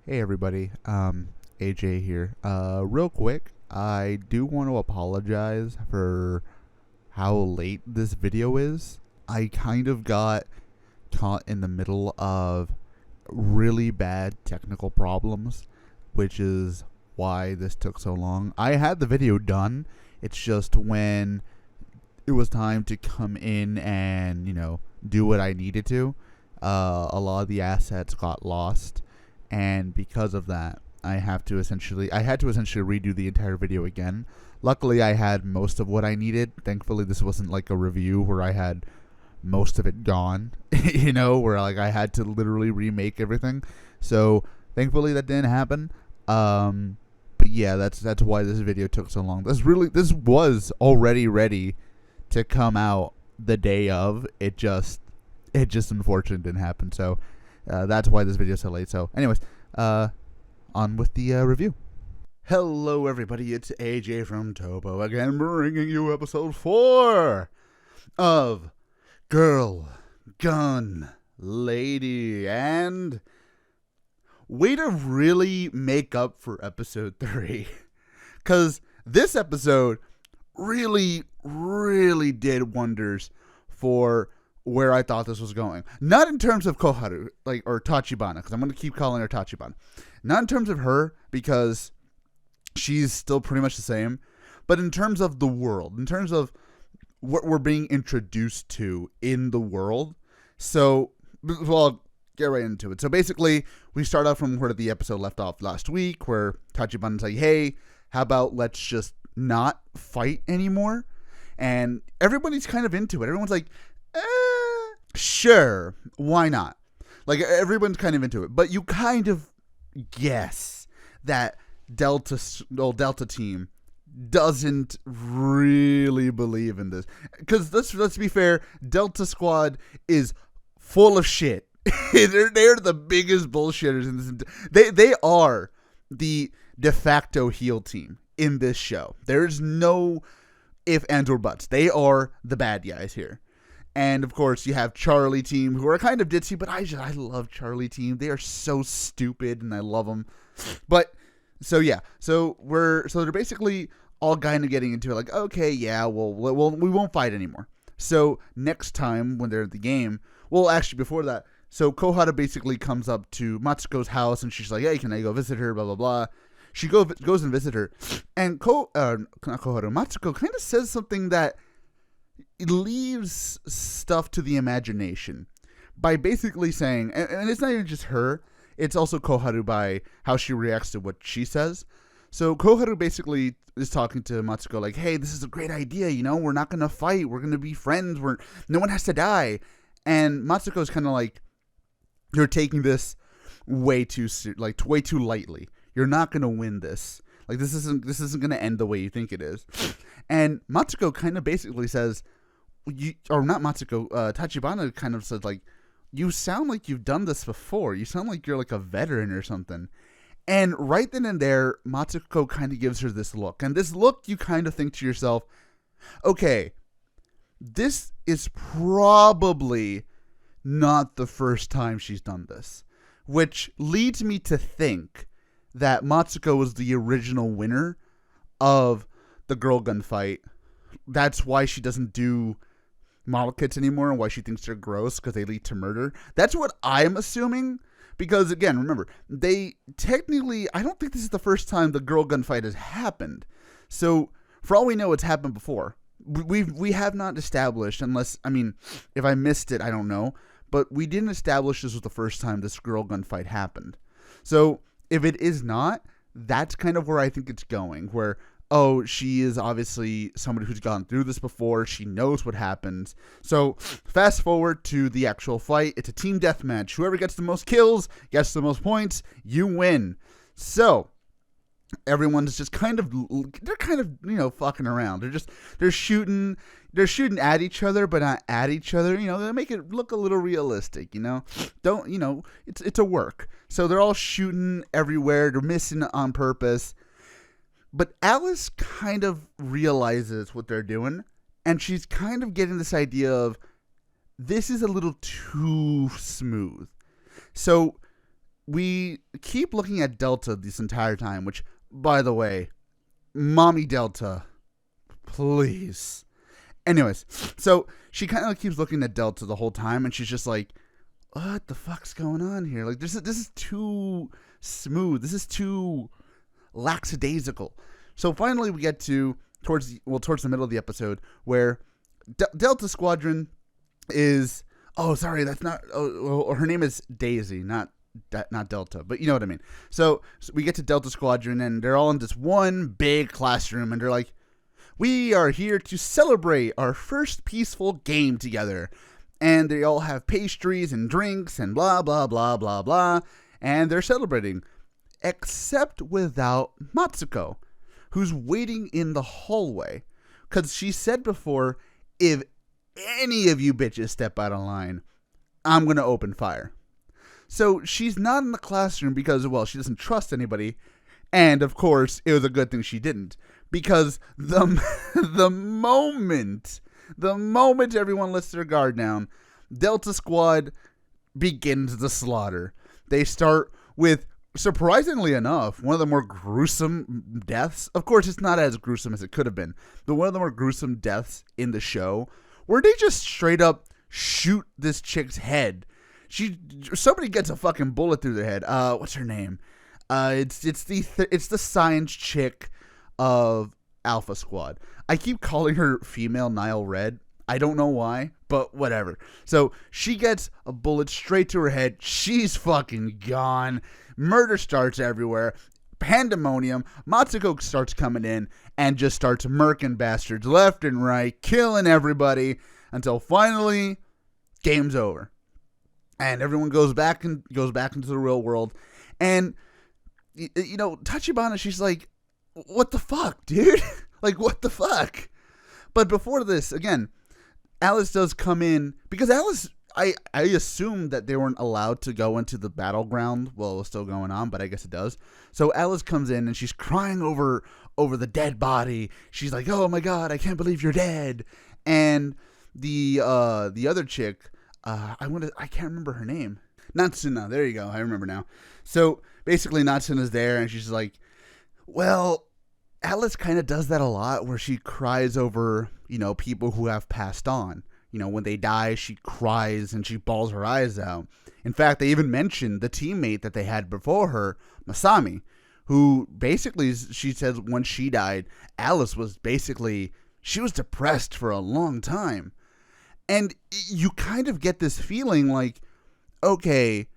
Hey everybody, AJ here. Real quick, I do want to apologize for how late this video is. I kind of got caught in the middle of really bad technical problems, which is why this took so long. I had the video done, it's just when it was time to come in and, do what I needed to, a lot of the assets got lost, and because of that, I had to essentially redo the entire video again. Luckily, I had most of what I needed. Thankfully, this wasn't like a review where I had most of it gone, where like I had to literally remake everything. So thankfully that didn't happen. But yeah, that's why this video took so long. This was already ready to come out the day of. It just unfortunately didn't happen. So that's why this video is so late. So anyways, on with the review. Hello everybody, it's AJ from TOPO again, bringing you episode 4 of Girl, Gun, Lady, and way to really make up for episode 3. Because this episode really did wonders for where I thought this was going. Not in terms of Koharu, or Tachibana, because I'm going to keep calling her Tachibana. Not in terms of her, because she's still pretty much the same, but in terms of the world, in terms of what we're being introduced to in the world. So, well, I'll get right into it. So basically, we start off from where the episode left off last week, where Tachibana's like, hey, how about let's just not fight anymore? And everybody's kind of into it. Everyone's like, sure, why not? Like, everyone's kind of into it. But you kind of guess that Delta team doesn't really believe in this. Because let's be fair, Delta Squad is full of shit. they're the biggest bullshitters in this. They are the de facto heel team in this show. There's no if, ands, or buts. They are the bad guys here. And of course, you have Charlie team, who are kind of ditzy, but I love Charlie team. They are so stupid, and I love them. But so yeah, so they're basically all kind of getting into it, like, okay, yeah, well, we won't fight anymore. So next time when they're at the game, well, actually before that, so Kohara basically comes up to Matsuko's house, and she's like, hey, can I go visit her? Blah blah blah. She goes and visit her, and Matsuko kind of says something that leaves stuff to the imagination by basically saying, and it's not even just her, it's also Koharu by how she reacts to what she says. So Koharu basically is talking to Matsuko like, hey, this is a great idea, we're not going to fight, we're going to be friends, no one has to die. And Matsuko's kind of like, you're taking this way too lightly. You're not going to win this. Like, this isn't going to end the way you think it is. And Matsuko kind of basically says, Tachibana kind of said, like, you sound like you've done this before. You sound like you're like a veteran or something. And right then and there, Matsuko kind of gives her this look. And this look, you kind of think to yourself, okay, this is probably not the first time she's done this. Which leads me to think that Matsuko was the original winner of the girl gun fight. That's why she doesn't do model kits anymore, and why she thinks they're gross, because they lead to murder. That's what I'm assuming, because again, remember, they technically, I don't think this is the first time the girl gun fight has happened. So for all we know, it's happened before. We have not established, unless, if I missed it, I don't know, but we didn't establish this was the first time this girl gun fight happened. So if it is not, that's kind of where I think it's going, where, oh, she is obviously somebody who's gone through this before. She knows what happens. So fast forward to the actual fight. It's a team deathmatch. Whoever gets the most kills, gets the most points, you win. So everyone's just kind of fucking around. They're shooting at each other, but not at each other. They make it look a little realistic. It's a work. So they're all shooting everywhere. They're missing on purpose. But Alice kind of realizes what they're doing, and she's kind of getting this idea of, this is a little too smooth. So we keep looking at Delta this entire time, which, by the way, Mommy Delta, please. Anyways, so she kind of keeps looking at Delta the whole time, and she's just like, what the fuck's going on here? Like, this is too smooth. This is too lackadaisical. So finally we get to towards the middle of the episode where Delta Squadron is, her name is Daisy, not Delta, but you know what I mean. So we get to Delta Squadron, and they're all in this one big classroom, and they're like, we are here to celebrate our first peaceful game together. And they all have pastries and drinks and blah, blah, blah, blah, blah. And they're celebrating. Except without Matsuko, who's waiting in the hallway. Because she said before, if any of you bitches step out of line, I'm going to open fire. So she's not in the classroom because, well, she doesn't trust anybody. And, of course, it was a good thing she didn't. Because the moment everyone lets their guard down, Delta Squad begins the slaughter. They start with, surprisingly enough, one of the more gruesome deaths. Of course, it's not as gruesome as it could have been, but one of the more gruesome deaths in the show, where they just straight up shoot this chick's head. Somebody gets a fucking bullet through their head. What's her name? It's the science chick of Alpha Squad. I keep calling her female Nile Red. I don't know why, but whatever. So she gets a bullet straight to her head. She's fucking gone. Murder starts everywhere. Pandemonium. Matsuko starts coming in and just starts murking bastards left and right, killing everybody until finally game's over. And everyone goes back into the real world. And you know, Tachibana, she's like, what the fuck, dude? Like, what the fuck? But before this, again, Alice does come in, because Alice, I assumed that they weren't allowed to go into the battleground while it was still going on, but I guess it does. So Alice comes in, and she's crying over the dead body. She's like, oh my god, I can't believe you're dead. And the other chick, I can't remember her name. Natsuna, there you go, I remember now. So basically Natsuna's there, and she's like, well, Alice kind of does that a lot, where she cries over, you know, people who have passed on. You know, when they die, she cries and she bawls her eyes out. In fact, they even mentioned the teammate that they had before her, Masami, who basically, she says when she died, Alice was basically, she was depressed for a long time. And you kind of get this feeling like, okay,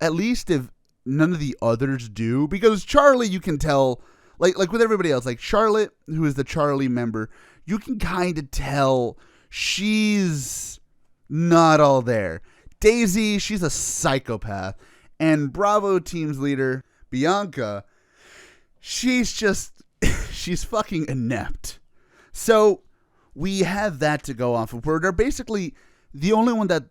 at least if none of the others do, because Charlie, you can tell, like with everybody else, like Charlotte, who is the Charlie member, you can kind of tell she's not all there. Daisy, she's a psychopath. And Bravo team's leader, Bianca, she's fucking inept. So we have that to go off of, where they're basically, the only one that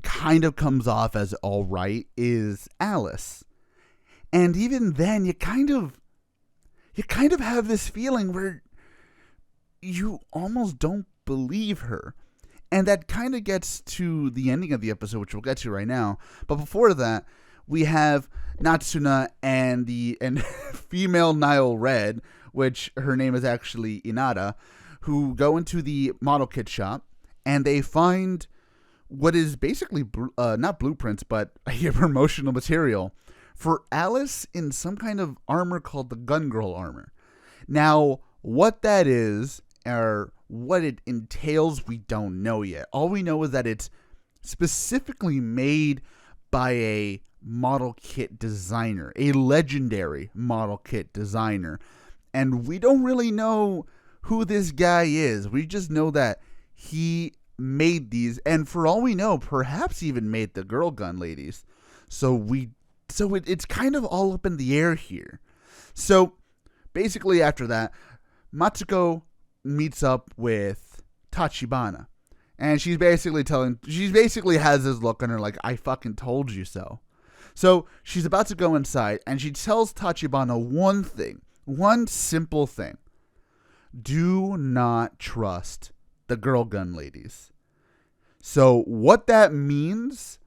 kind of comes off as all right is Alice. And even then, you kind of have this feeling where you almost don't believe her. And that kind of gets to the ending of the episode, which we'll get to right now. But before that, we have Natsuna and female Nile Red, which her name is actually Inada, who go into the model kit shop, and they find what is basically not blueprints, but promotional material for Alice in some kind of armor called the Gun Girl armor. Now, what that is, or what it entails, we don't know yet. All we know is that it's specifically made by a model kit designer, a legendary model kit designer. And we don't really know who this guy is. We just know that he made these, and for all we know, perhaps even made the girl gun ladies. So it's kind of all up in the air here. So basically after that, Matsuko meets up with Tachibana, and she's basically has this look on her like, I fucking told you so. So she's about to go inside, and she tells Tachibana one simple thing: do not trust the girl gun ladies. So what that means,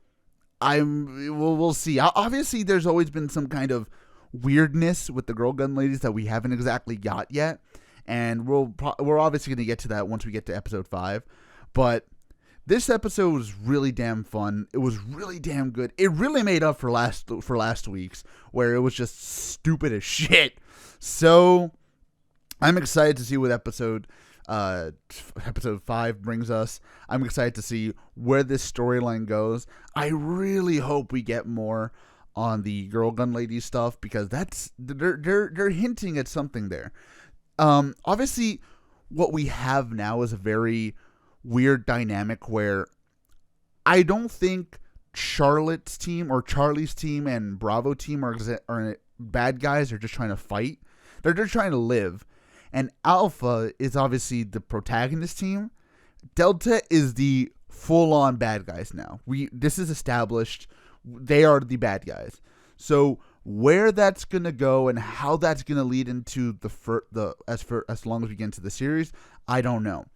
we'll see. Obviously, there's always been some kind of weirdness with the girl gun ladies that we haven't exactly got yet, and we're obviously going to get to that once we get to episode 5. But this episode was really damn fun. It was really damn good. It really made up for last week's, where it was just stupid as shit. So I'm excited to see what episode 5 brings us. I'm excited to see where this storyline goes. I really hope we get more on the girl gun lady stuff, because they're hinting at something there. Obviously, what we have now is a very weird dynamic where I don't think Charlotte's team or Charlie's team and Bravo team are bad guys. They're just trying to fight. They're just trying to live. And Alpha is obviously the protagonist team. Delta is the full-on bad guys now. This is established. They are the bad guys. So where that's gonna go and how that's gonna lead into as long as we get into the series, I don't know.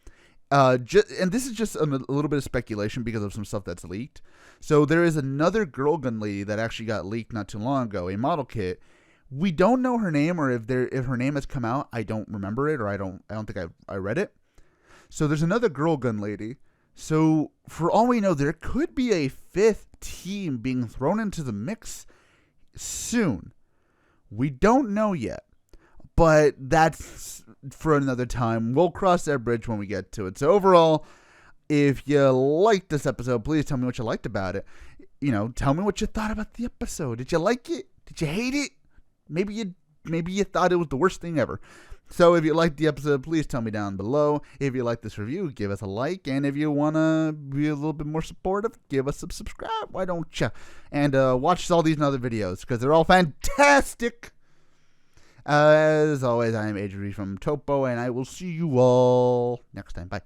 And this is just a little bit of speculation because of some stuff that's leaked. So there is another girl gun lady that actually got leaked not too long ago, a model kit. We don't know her name, or if her name has come out. I don't remember it, or I don't think I read it. So there's another girl gun lady. So for all we know, there could be a 5th team being thrown into the mix soon. We don't know yet, but that's for another time. We'll cross that bridge when we get to it. So overall, if you liked this episode, please tell me what you liked about it. Tell me what you thought about the episode. Did you like it? Did you hate it? Maybe you thought it was the worst thing ever. So if you liked the episode, please tell me down below. If you like this review, give us a like. And if you want to be a little bit more supportive, give us a subscribe. Why don't you? And watch all these other videos, because they're all fantastic. As always, I am Adrian from TOPO, and I will see you all next time. Bye.